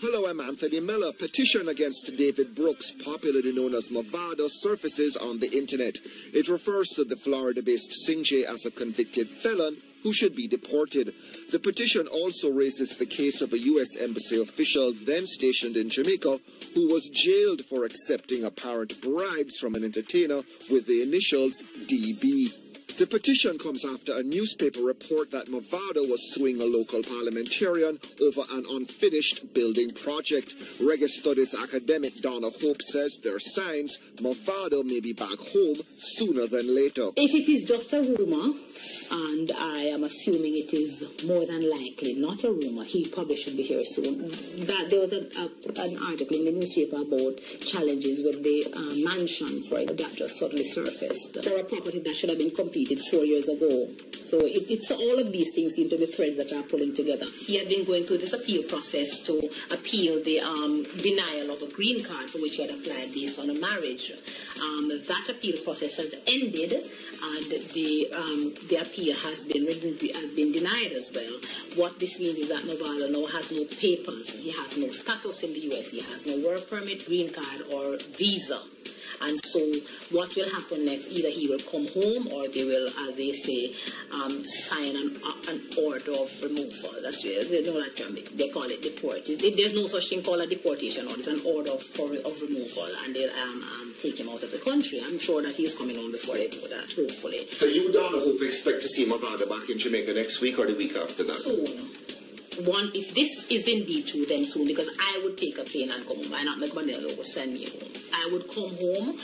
Hello, I'm Anthony Miller. Petition against David Brooks, popularly known as MaVado, surfaces on the internet. It refers to the Florida-based Sinjay as a convicted felon who should be deported. The petition also raises the case of a U.S. Embassy official then stationed in Jamaica who was jailed for accepting apparent bribes from an entertainer with the initials DB. The petition comes after a newspaper report that MaVado was suing a local parliamentarian over an unfinished building project. Reggae Studies academic Donna Hope says there are signs MaVado may be back home sooner than later. If it is just a rumor, and I am assuming it is more than likely not a rumor, he probably should be here soon. There was an article in the newspaper about challenges with the mansion for it that just suddenly surfaced for a property that should have been completed 4 years ago. So it's all of these things seem to be threads that are pulling together. He had been going through this appeal process to appeal the denial of a green card for which he had applied based on a marriage. That appeal process has ended, and the appeal has been denied as well. What this means is that MaVado now has no papers. He has no status in the U.S. He has no work permit, green card, or visa. And so what will happen next, either he will come home or they will, as they say, sign an order of removal. That's they know that term. They call it deported. There's no such thing called a deportation order. It's an order of removal, and they'll take him out of the country. I'm sure that he's coming on before they do that, hopefully. So you, Donna, hope expect to see MaVado back in Jamaica next week or the week after that? Soon. If this is indeed true, then soon, because I would take a plane and come home. I not make Manila would send me home. I would come home,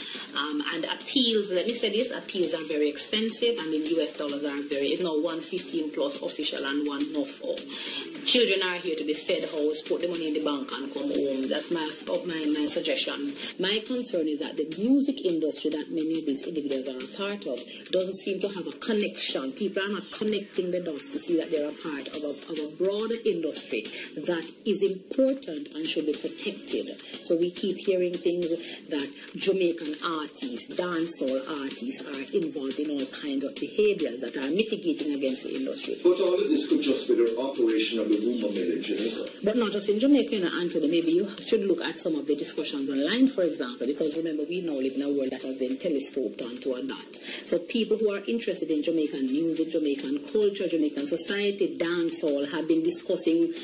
and appeals, let me say this, appeals are very expensive, and in US dollars are it's now 115 plus official and one NOFO. Children are here to be fed house, put the money in the bank and come home. That's my suggestion. My concern is that the music industry that many of these individuals are a part of doesn't seem to have a connection. People are not connecting the dots to see that they're a part of a broader industry that is important and should be protected. So we keep hearing things that Jamaican artists, dancehall artists are involved in all kinds of behaviors that are mitigating against the industry. But all of this could just be the operation of the rumor mill in Jamaica. But not just in Jamaica, Anthony. Maybe you should look at some of the discussions online, for example, because remember, we now live in a world that has been telescoped onto a dot. So people who are interested in Jamaican music, Jamaican culture, Jamaican society, dancehall have been discussing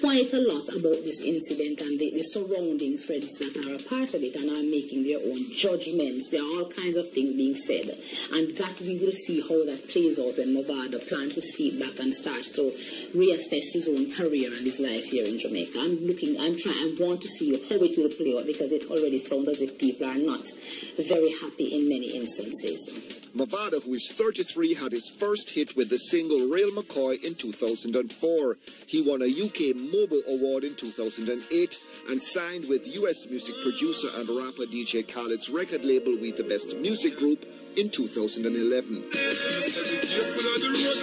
quite a lot about this incident and the surrounding threads that are a part of it, and are making their own judgments. There are all kinds of things being said, and that we will see how that plays out when MaVado plans to sleep back and starts to reassess his own career and his life here in Jamaica. I want to see how it will play out, because it already sounds as if people are not very happy in many instances. MaVado, who is 33, had his first hit with the single Rail McCoy in 2004. He won a UK Mobile Award in 2008 and signed with US music producer and rapper DJ Khaled's record label We The Best Music Group in 2011.